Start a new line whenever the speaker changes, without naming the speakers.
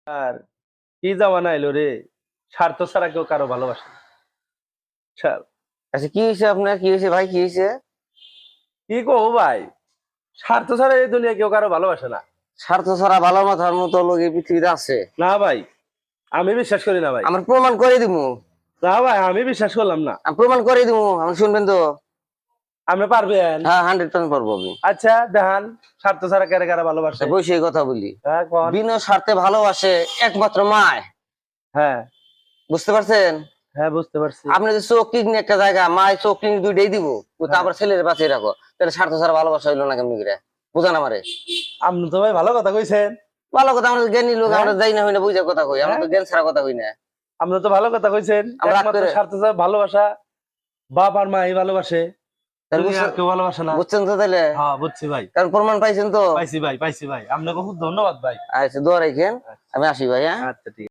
আর কি জামানা এলো রে, স্বার্থ ছাড়া কেউ কারো ভালোবাসে না। ছাড়।
আচ্ছা কি হয়েছে আপনার, কি হয়েছে ভাই, কি হয়েছে?
কি কো ভাই, স্বার্থ ছাড়া এই দুনিয়া কেউ কারো ভালোবাসে না।
স্বার্থ ছাড়া ভালো মাথার মতো লোক এই পৃথিবীতে আছে?
না ভাই, আমি বিশ্বাস করি না ভাই।
আমার প্রমাণ করে দিমু।
না ভাই, আমি বিশ্বাস করলাম না।
আমি প্রমাণ করে দিমু, আমি শুনবেন তো?
আপনি পারবেন?
হ্যাঁ, 100% পারবো আমি।
আচ্ছা দেখান, স্বার্থ ছাড়া কারে কারা ভালোবাসে।
বসে কথা বলি।
হ্যাঁ কোন?
বিনা স্বার্থে ভালোবাসে একমাত্র মায়।
হ্যাঁ
বুঝতে পারছেন?
হ্যাঁ বুঝতে পারছি।
আপনি যে চোখ কিডনি একটা জায়গা, মায় চোখ কিডনি দুইটাই দিব, তারপর ছেলের বাঁচিয়ে রাখো, তাহলে স্বার্থ ছাড়া ভালোবাসা হইলো না কেমনি করে? বুঝান আমারে।
আপনি তো ভাই ভালো কথা কইছেন।
ভালো কথা, আমরা জ্ঞানী লোক,
হ্যাঁ?
আমরা যাই না হই না বুঝে কথা কই, আমরা তো জ্ঞান ছাড়া কথা কই না।
আপনি তো ভালো কথা কইছেন,
আমরা
একমাত্র
করে-
স্বার্থ ছাড়া ভালোবাসা বাপ আর মাই ভালোবাসে,
তাহলে
দুনিয়া আর কেউ ভালোবাসে না।
বুঝছেন তো তাহলে?
হ্যাঁ বুঝছি ভাই।
কারণ প্রমাণ পাইছেন তো?
পাইছি ভাই, পাইছি ভাই, আপনাকে খুব ধন্যবাদ ভাই।
আচ্ছা, দোয়া রাখেন। আমি আসি ভাই, হ্যাঁ।
আচ্ছা ঠিক আছে।